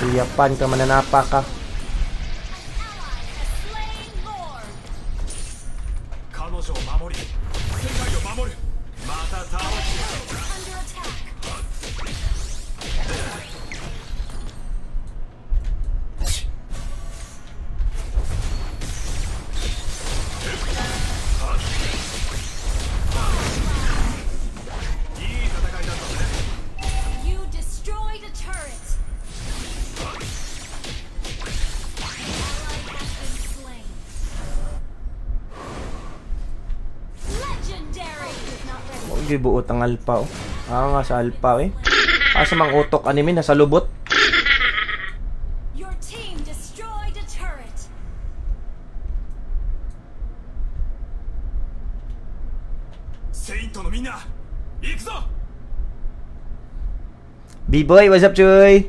Yapan ka, mananapa ka. You destroyed a turret. Ally has been slain. Legendary. Huwag gibuot ang alpha, oh. Nga sa alpha, eh. Asa mang utok anime, nasa lubot. Your team destroyed a turret. B-boy, what's up, Chuy?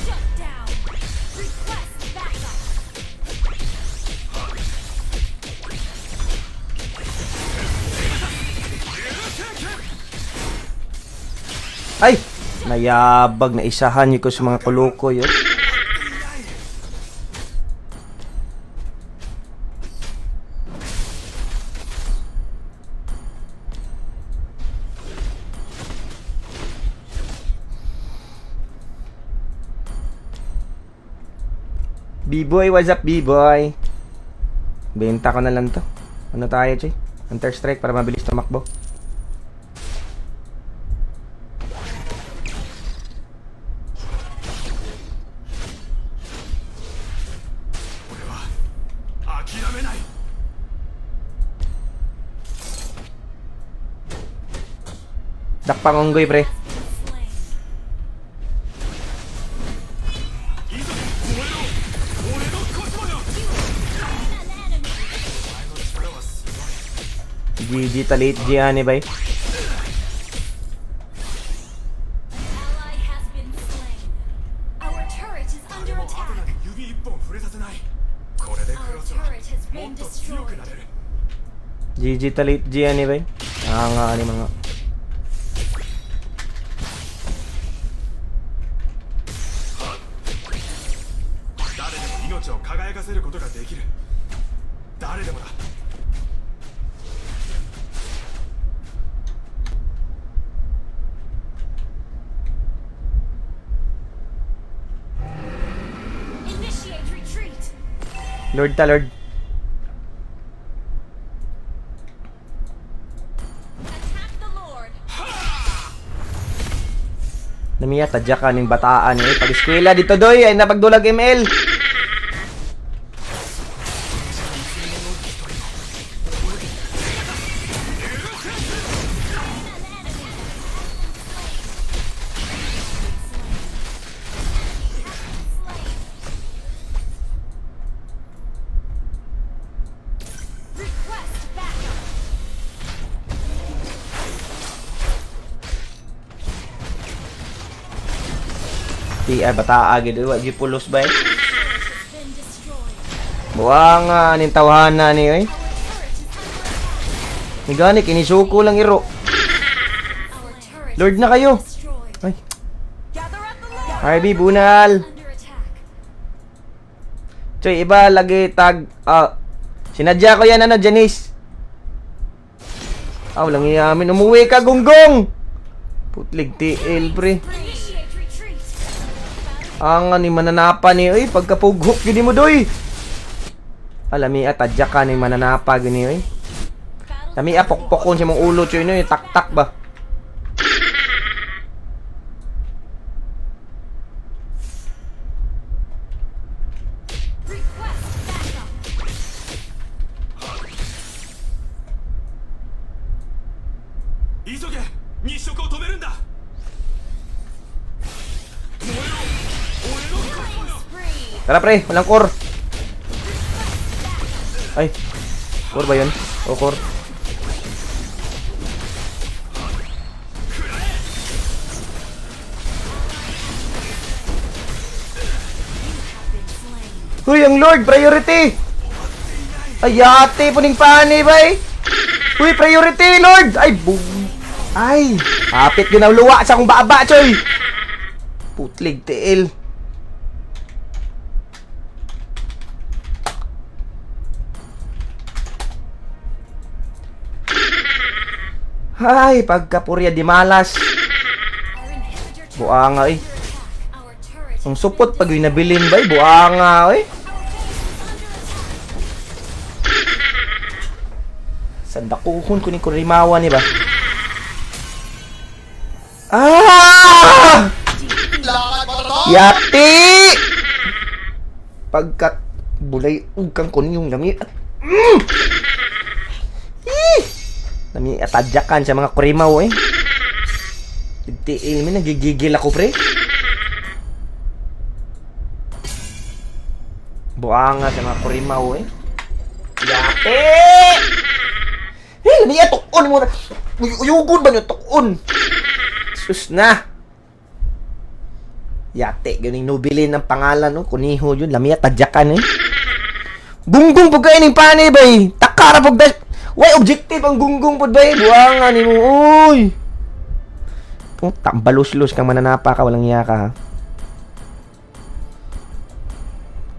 Shut down. Request backup. Ay! Nayabag na isahan niyo ko sa mga kuluko, yun. B-boy, what's up, B-boy? Benta ko na lang to. Ano tayo, Choy? Counter Strike para mabilis tumakbo. Dakpang unggoy, pre. Slain. An enemy. GG talit Gianni, bay. Ally has been slain. Our turret is under attack. Our turret has been destroyed. GG talit Gianni, bay. Nga ni mga. Initiate retreat. Lord ta, Lord. Attack the Lord. Namiya, tadya ka ning bataan, eh. Pag-eskwela dito, doy. Ay, napagdulag ML. Request backup. Di ay bataa gid wa gi pulos bay. Turret has been destroyed. Buang ning tawhana ni oy. Our turret is under Ni gani kinisuko lang iro. Our turret Lord has na kayo. been destroyed. Ay, Gather at the Lord. RB bunal. Under attack. Choy, iba lagi tag sinadya ko yan ano, Janice. Walang iyamin. Umuwi ka, gunggong! Putlig TL, pre. Initiate retreat. Ang ni mananapa ni, oy, pagkapughok gini mo, doy. Alami at tadya ka ni mananapa gini, oy. Lami pokpokon sa mong ulo, choy, no, tak-tak ba? Request backup. Killing spree. Tara, pre, walang core. Ay, core ba yun? O, core. Have been slain. Huy, ang Lord, priority! Ay, ate, puning pani, bay! Huy, priority, Lord! Ay, boom! Ay, hapit ginaw luwa sa akong baba, choy! Putlig, tiil. Ay, pagkapurya di malas. Our inhibitor turret Buanga, eh. Our turret Ang supot pag yung nabilin, bay. Buanga, eh. Sandakuhon ko ni Kurimawa ni ba? Ah! Yati! Pagkat bulay ugkang ko yung lami at lami at adyakan sa mga Kurimaw eh. Tigtiil mi nagigigil ako pre. Buanga sa mga Kurimaw eh. Yati! Lami at tukon mo na. Uyugon ba nyo tukon? Sus na. Yate, ganing nobilin ang pangalan, no? Kuniho yun, lamia, tadyakan, eh. Gunggong po kayo ng panay, bay. Takara po, bay. Why objective ang gunggong po, bay? Buwangan, ni mo, uy. Puta, balus-lus kang mananapa ka, walang iya ka, ha?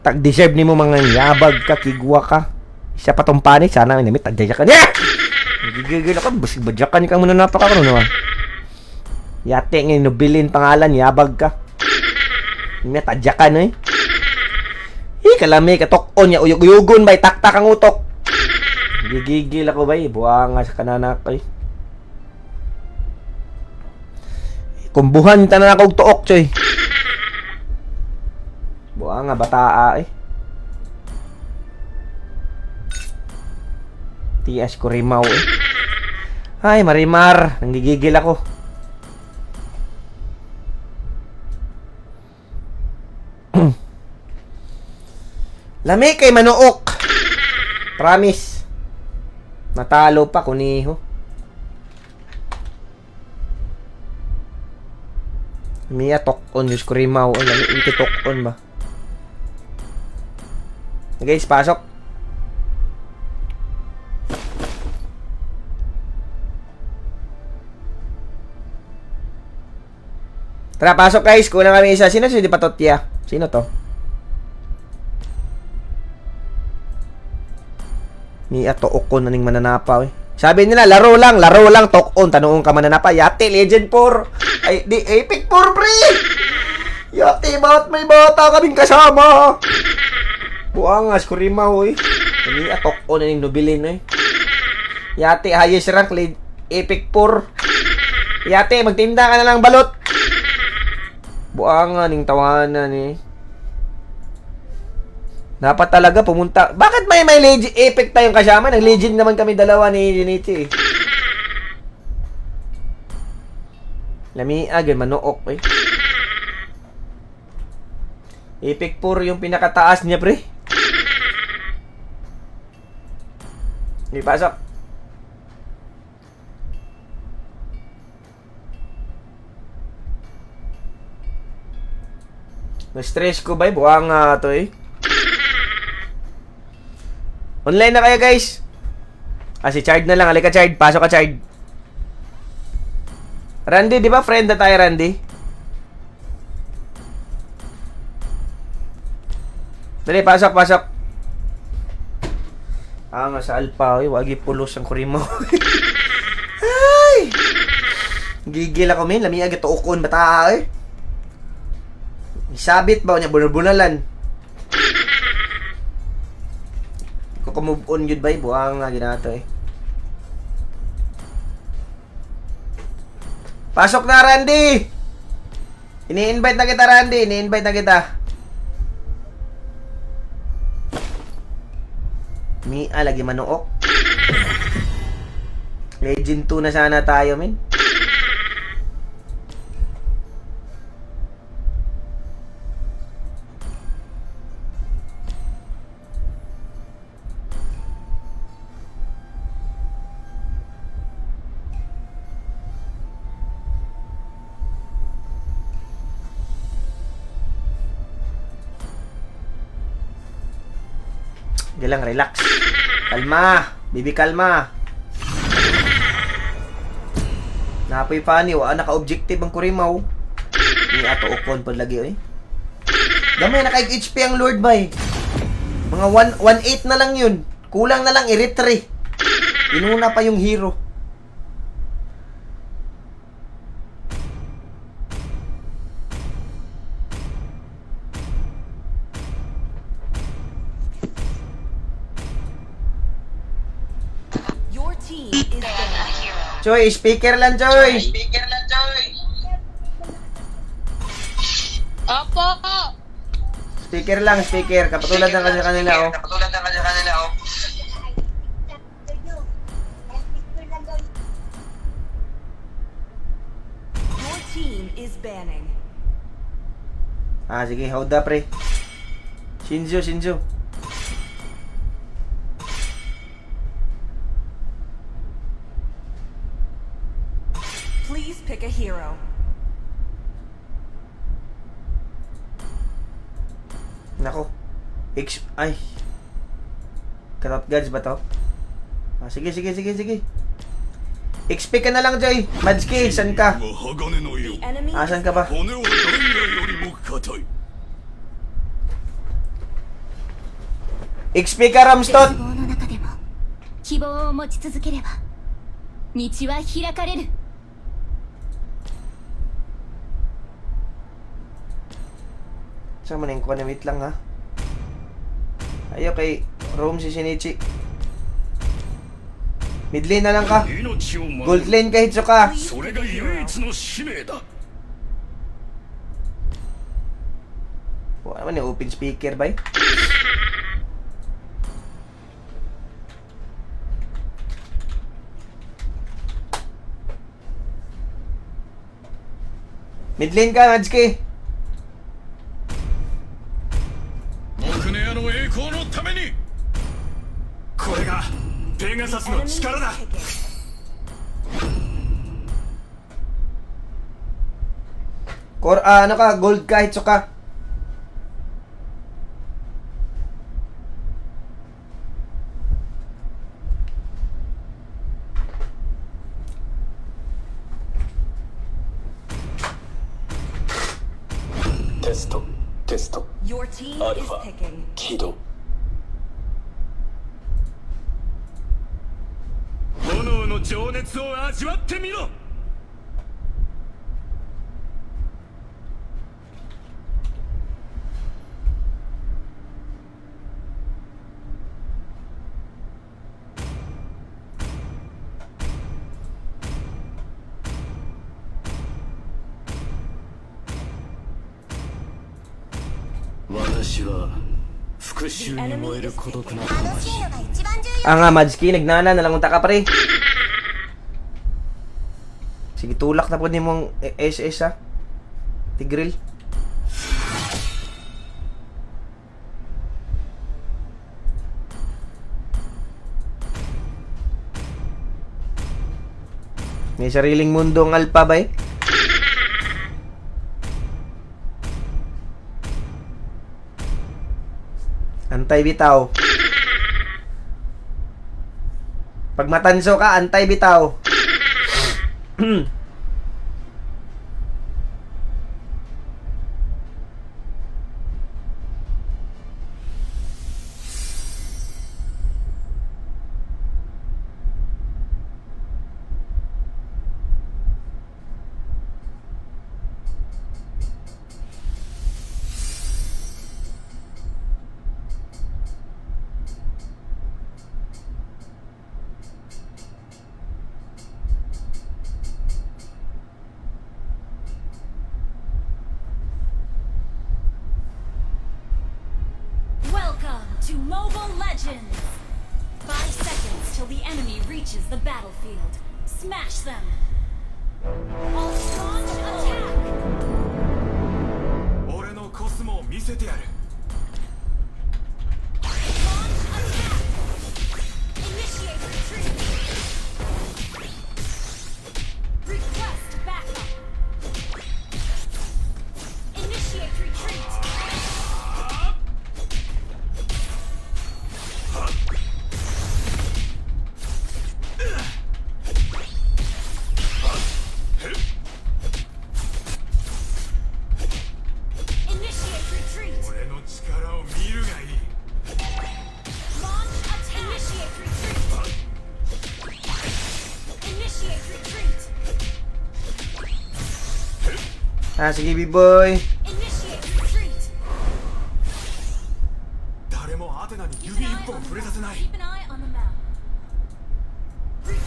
Tag-deserve ni mo mga yabag ka, kigwa ka. Isa pa tong panay, sana ang namit, tadyakan. Yeah! Nagigigil ako, basig-badyakan kang mananapa ka, no? Yate, ngayon, nobilin pangalan, yabag ka. May tadyakan eh. Kalami katok-on niya. Uyog-uyogon bay. Taktak ang utok. Gigigil ako bay. Buwanga sa kananak eh. Kumbuhan tanan ako og tuok choy. Buwanga bataa eh. Tias Kurimaw eh. Ay, Marimar. Nanggigigil ako. Lami kay Manuok. Promise. Natalo pa kuniho. Miya tok-on yung Kurimaw. Lami iti tok-on ba? Guys, pasok. Tara, pasok guys. Kulang kami isa. Sino si Di Patotya? Sino to? Ni atook na ning mananapa eh. Sabi nila, laro lang, tok-on. Tanong ka mananapa. Yate, Legend 4. Ay, di, Epic 4, pre! Yate, bakit may bata kaming kasama? Buangas, Kurimaw eh. Ni atook na ning nobilin eh. Yate, highest rank, Epic 4. Yate, magtinda ka na lang balot. Buanga ning tawanan eh. Dapat talaga pumunta. Bakit may epic tayong kasama? Nag-legend naman kami dalawa ni Junichi eh. Lami agad Manuok eh. Epic 4 yung pinakataas niya pre. Hindi pasok. Na-stress ko ba? Buwang to eh. Online na kayo guys. Si Chard na lang. Halika Chard. Pasok ka Chard. Randy, di ba friend na tayo Randy? Dali, pasok. Nga sa Alpha. Wagi pulos ang Kurimaw. Ay! Gigil ako min. Lami agad tuukon. Bata eh. Isabit ba niya? Bunalan. Move on yun ba? Buwang nga ginato eh. Pasok na Randy! Ini-invite na kita Randy. Ini-invite na kita. Mia lagi Manuok. Legend 2 na sana tayo min. Hindi lang, relax. Kalma. Bibi, kalma. Napoy pani, wa naka-objective ang kurimaw. Ni ato ukon pa lagi, oy. Gamay, naka-HP ang Lord, bay. Mga 1-8 na lang yun. Kulang na lang, i-retry. Inuna pa yung hero. Your team is banned. Choy, speaker lang, Choy. Opo! Speaker lang, speaker. Kapatulad ng kanila, oh. Your team is banning. Ah, sige, hold up, pre. Shinju. Please pick a hero. Nako. Ay. Karot gods ba to? Ah, sige. XP ka na lang, Joy. Madski, saan ka? The enemy Asan is ka ba? XP ka, Ramstot! 絶望の中でも希望を持ち続ければ道は開かれる。 Saan mo na yung kuha? Wait lang, ha? Ayaw kay Rome si Shinichi. Mid lane na lang ka. Gold lane ka, Hitsuka. Wala naman yung open speaker, bay. Mid lane ka, Madski. 僕の矢の栄光のためにこれがペガサスの enemy is 力だ picking. Ano ka? Gold ka, Hitsuka. Your team is picking. 起動炎の情熱を味わってみろ私は復讐に燃える孤独な魂 Ah nga, Madski. Nagnana na lang unta ka, pre. Sige, tulak na po din mong SS, ha? Tigril. May sariling mundo ang Alpha, bay. Antay bitaw. Pag matanso ka, antay bitaw. Welcome to Mobile Legends! 5 seconds till the enemy reaches the battlefield. Smash them! All launch attack! 俺のコスモを見せてやる Launch attack! Initiate retreat! Request backup! Initiate retreat! Sige, B-boy. Initiate retreat. 誰もアテナに Keep 指 an 一 eye 本 on 触 the れさせない map. Keep an eye on the map. Request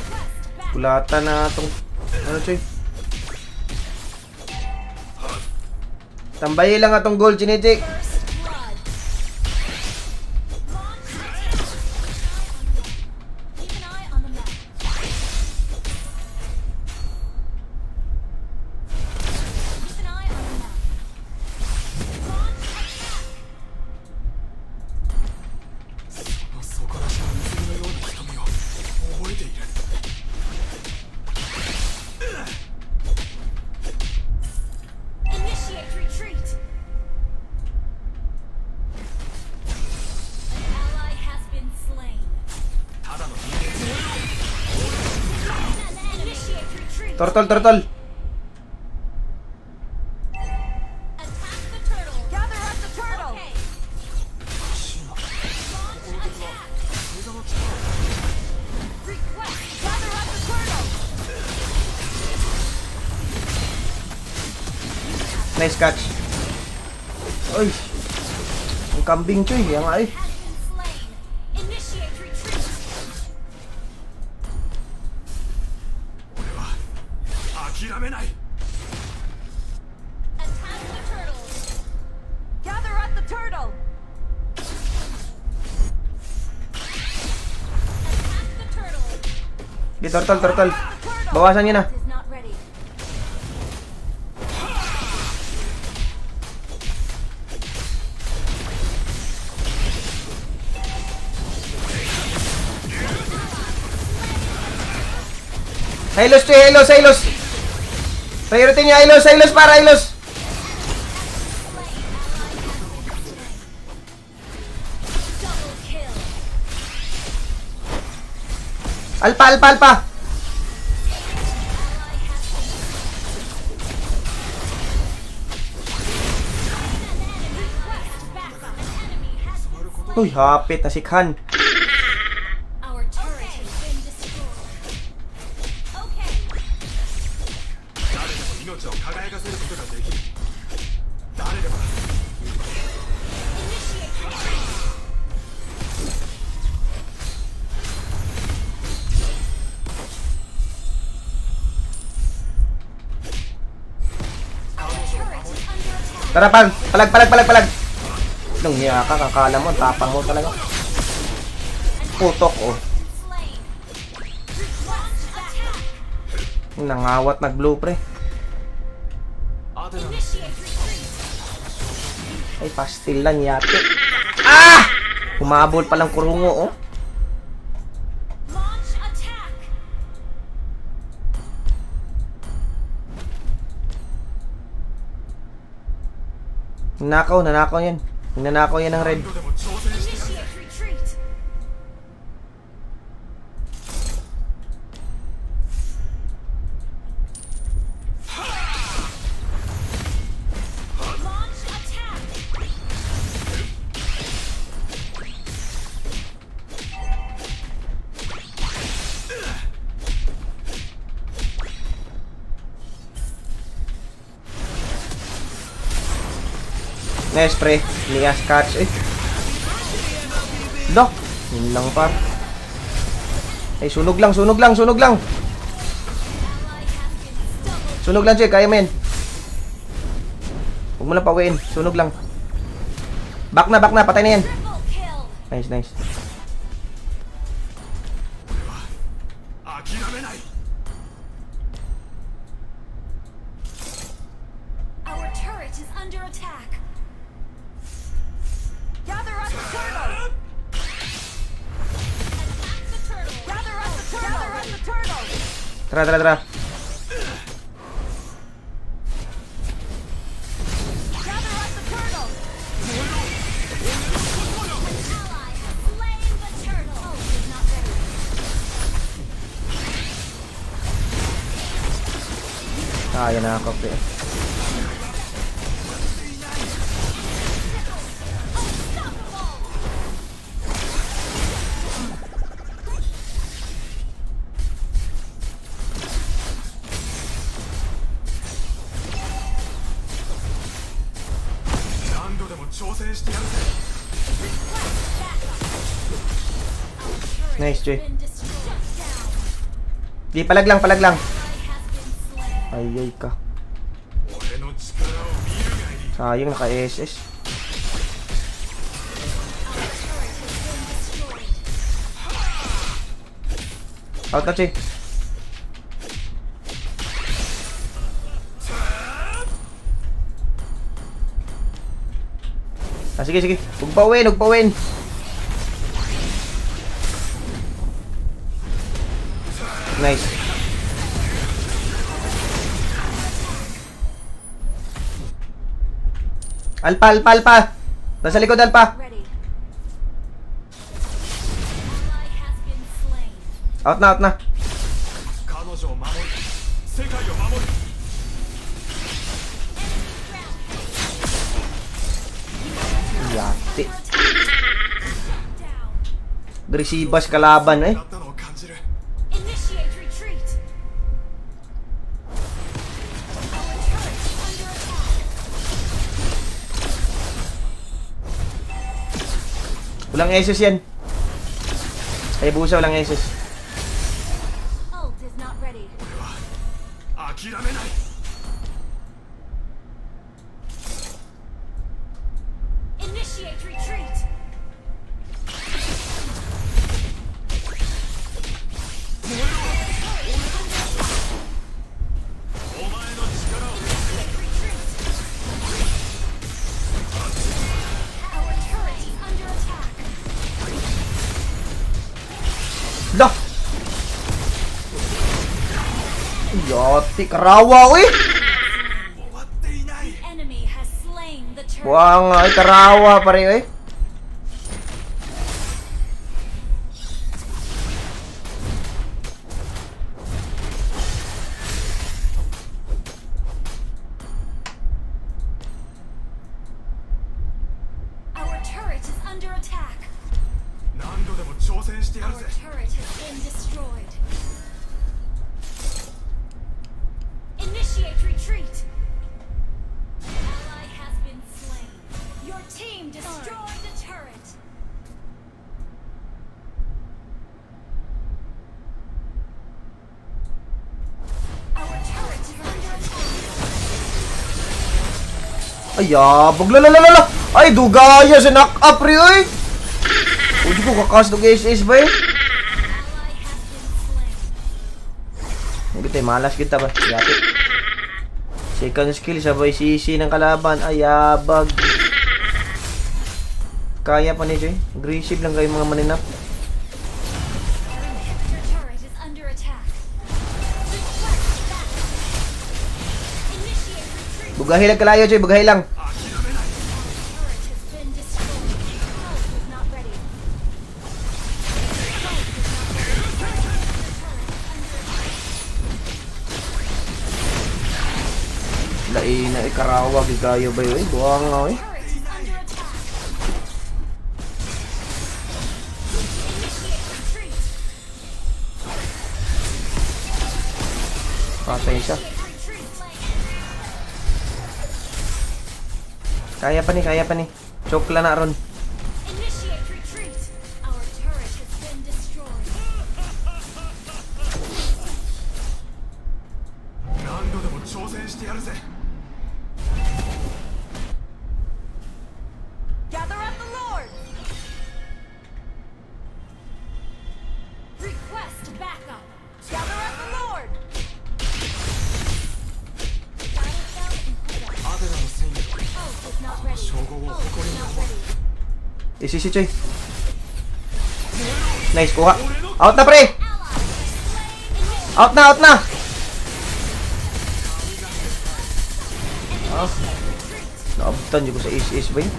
back. Kulatan na tong... Ano, Choy? Tambayi lang atong gold, Chinejik. First blood. Launch attack. Keep an eye on the map. Keep an eye on the map. Launch attack. そこらしの水のような瞳を覚えている Initiate retreat. An ally has been slain. ただの人間 Initiate retreat. Turtle, turtle. Attack the turtle. Gather up the turtle. Okay. Launch attack. Request. Gather up the turtle. Nice catch. Uy. Ang kambing, Choy. Yan nga eh. Has been slain. Initiate retreat. 俺は諦めない Attack the turtle. Gather up the turtle. Attack the turtle. Di, turtle, turtle. Bawasan niyo na. Is not ready. Hylos, Choy. Hylos, Hylos. Priority niya, Hylos, Hylos para, Hylos. Double kill. Alpa, alpa, alpa. Request backup. An enemy has been slain. Uy, hapit. Nasikhan. Our turret has been destroyed. Okay. 誰でも命を輝かせることができる誰でも Initiate retreat. Our turret is under attack. Tara, pag. Palag, palag, palag, palag. Nung hiya ka, kakala mo. Tapang mo talaga. Putok, oh. Slain. Request attack. Nangawat, nag-blue, pre. アテナの Initiate retreat. Ay, pastil lang yate. Ah! Humabol palang kurungo, oh. Launch attack. Nanakaw, nanakaw yan. Nanakaw yan ng red. でも挑戦して Initiate retreat. Launch attack. Nice, pre. Nias catch, eh. Lock. Yun lang, par. Ay, sunog lang, sunog lang, sunog lang. Sunog lang, Choy. Kaya mo yan. Huwag mo lang pawiin. Sunog lang. Back na, back na. Patay na yan. Triple kill. Nice, nice. 諦めない Our turret is under attack. Gather up the turtle. Attack the turtle. Gather up the turtle. Gather up the turtle. Tara, tara, tara. Gather up the turtle. An ally has slain the turtle. Ult is not ready. Kaya na ako, pre. Nice, Joy. Been destroyed. Di, palag lang, palag lang. Ally has been slain. Ayay ka. 俺の力を見るがいい Sayang, naka-SS. Our turret has been destroyed. Out na, Choy. Ah, sige, sige. Ugpawin, ugpawin. Nice. Alpa, alpa, alpa. Nasa likod, alpa. Ready. Ally has been slain. Out na, out na. 彼女を守る世界を守る Yati. Down. Agresibas kalaban, eh. だったのを感じる Initiate retreat. Our turret is under attack. Walang SS yan. Ay, busa, walang SS. Ult is not ready. 俺は諦めない Initiate retreat. お前の力を Retreat. Our turret is under attack. Dah! Yati, karawa, uy! 終わっていない Enemy has slain the turret. Buang, ay, karawa pare, uy. Our turret is under attack. 何度でも挑戦してやる Our ぜ turret has been destroyed. Initiate retreat. Ally has been slain. Your team destroyed the turret. Our turret is under attack. Ay, yabog, lalalala! Ay, dugaya sa knock-up, re, uy! Uy, ko kakas ng SS ba, eh? Ally has been slain. Hindi tayo, malas kita ba? Yati. Second skill, sabay sisi ng kalaban. Ay, yabag. Kaya pa ni Joy. Aggressive lang kayo mga maninap. Our inhibitor turret is under attack. Request backup. Initiate retreat. Bugahi lang kalayo, Joy. Bugahi lang. 諦めない Turret has been destroyed. Pulse is not ready. Lain na, ikarawag. Ikayo ba yun? Buwang nga, uy. Turret is under attack. Initiate retreat. Patay siya. Initiate retreat. Kaya pa ni, kaya pa ni. Chokla na ron. Initiate retreat. Our turret has been destroyed. 何度でも挑戦してやるぜ Gather at the Lord. Request backup. Gather at the Lord. Battlefell and hold up. アデラの戦意 Pulse is not ready. 称号を Pulse 誇り is に not 思う ready. Isi si Choy. Nice, kuha. Out na, pre! Out na, out na! Ah. Naabtan nyo ko sa is ba yun?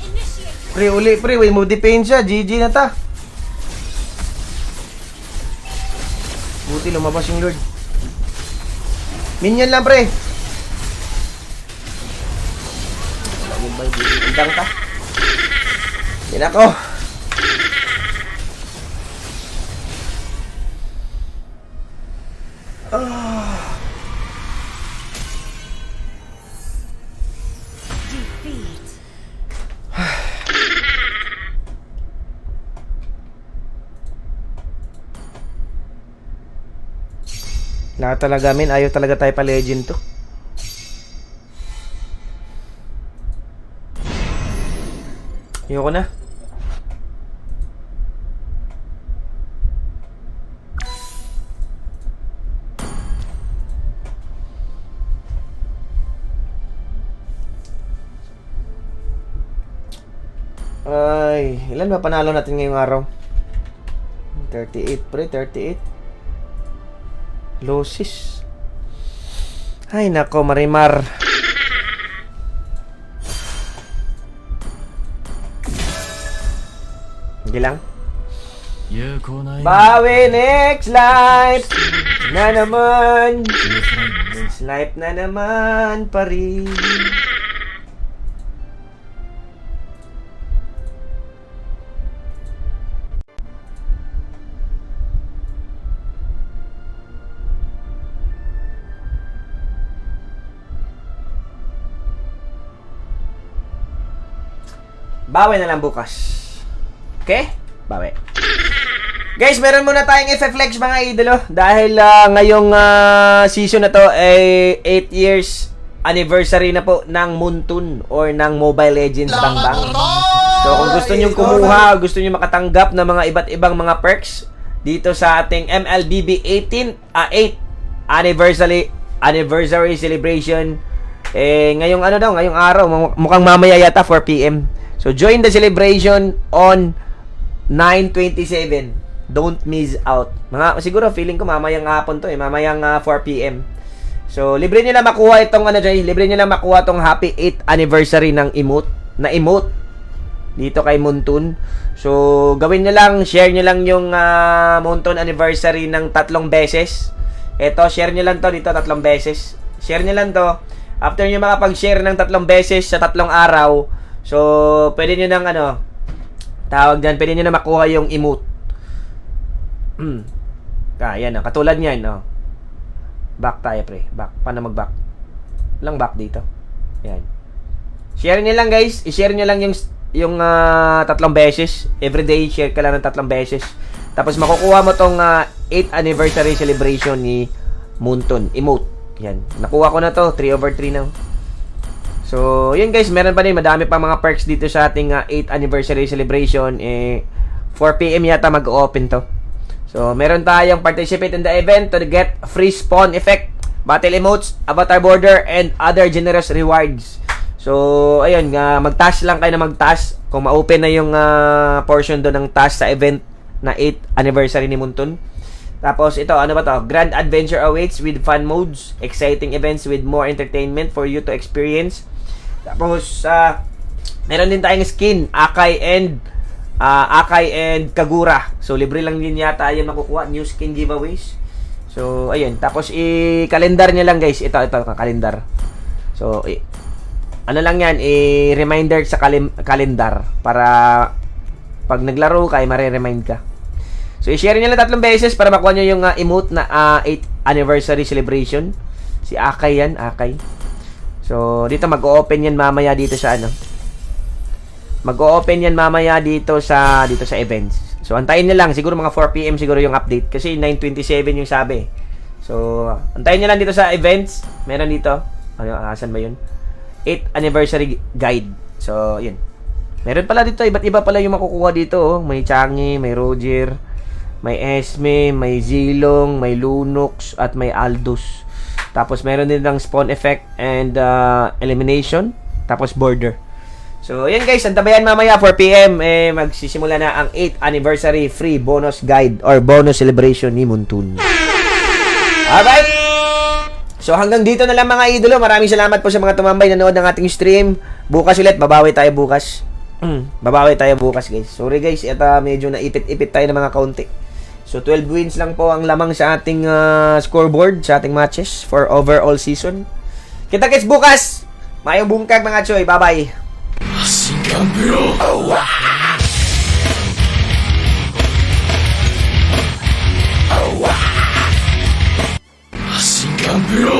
Initiate Pre, uli, pre. Way mo depensa. GG na ta. Buti lumabas yung Lord. Minion lang, pre. Lagi ba yung indang ka? Yan ako. defeat. Lahat talaga, men. Ayaw talaga tayo pa legend to. Ayoko na. Ay, ilan ba panalo natin ngayong araw? 38 pre, 38. Losses. Ay nako, Marimar. Hindi lang. 有効な Bawi next life na naman. Next life na naman pa rin. Bawi na lang bukas. Okay? Bawi. Guys, meron muna tayong FFlex mga idolo. Dahil ngayong season na to ay 8 years anniversary na po ng Moonton or ng Mobile Legends Bangbang. So kung gusto nyo kumuha, gusto nyo makatanggap ng mga iba't ibang mga perks dito sa ating MLBB 8 anniversary celebration. Ngayong ngayong araw, mukhang mamaya yata 4 PM. So join the celebration on 9/27. Don't miss out. Siguro feeling ko mamayang hapon to mamayang 4 PM. So libre niyo lang makuha itong libre niyo lang makuha tong happy 8th anniversary ng emote dito kay Moonton. So gawin niyo lang, share niyo lang yung Moonton anniversary ng 3 beses. Ito, share niyo lang to dito 3 beses. Share niyo lang to. After niyo makapag-share ng 3 beses sa 3 araw, so pwede niyo nang pwede niyo na makuha yung emote. Yan katulad niyan, Back tayo, pre. Back. Paano mag-back? Lang back dito. Yan. Share niyo lang, guys. I-share niyo lang yung 3 beses. Everyday share ka lang ng 3 beses. Tapos makukuha mo tong 8th anniversary celebration ni Moonton emote. Yan. Nakuha ko na to. 3/3 now. So, yun guys, meron pa din madami pa mga perks dito sa ating 8th anniversary celebration. 4 PM yata mag-open to. So, meron tayong participate in the event to get free spawn effect, battle emotes, avatar border, and other generous rewards. So, ayun, mag-task lang kayo na mag-task kung ma-open na yung portion do ng task sa event na 8th anniversary ni Moonton. Tapos ito, Grand adventure awaits with fun modes, exciting events with more entertainment for you to experience. Tapos, meron din tayong skin, Akai and Kagura. So, libre lang din yata yung makukuha. New skin giveaways. So, ayun. Tapos, i-calendar nyo lang, guys. Ito, kalendar. So, lang yan, reminder sa calendar para pag naglaro ka, mare-remind ka. So, i-share nyo lang 3 beses para makuha nyo yung emote na 8th anniversary celebration. Si Akai yan, Akai. So, dito mag-o-open yan mamaya dito sa Mag-o-open yan mamaya dito sa events. So, antayin nyo lang. Siguro mga 4 PM siguro yung update. Kasi 9:27 yung sabi. So, antayin nyo lang dito sa events. Meron dito. Asan ba yun? 8th anniversary guide. So, yun. Meron pala dito. Iba't iba pala yung makukuha dito. May Changi, may Roger, may Esme, may Zilong, may Lunox, at may Aldous. Tapos, meron din ng spawn effect and elimination. Tapos, border. So, yan guys, antabayan mamaya 4 PM magsisimula na ang 8th anniversary free bonus guide or bonus celebration ni Moonton. Alright! So, hanggang dito na lang mga idolo. Maraming salamat po sa mga tumambay nanood ng ating stream. Bukas ulit, babawi tayo bukas. Babawi tayo bukas guys. Sorry guys, medyo naipit-ipit tayo ng mga kaunti. So, 12 wins lang po ang lamang sa ating scoreboard, sa ating matches for overall season. Kita-kits bukas! Mayong bungkag mga choy. Bye-bye! 新キャンプよ 新キャンプよ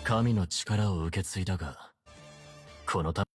神の力を受け継いだがこのた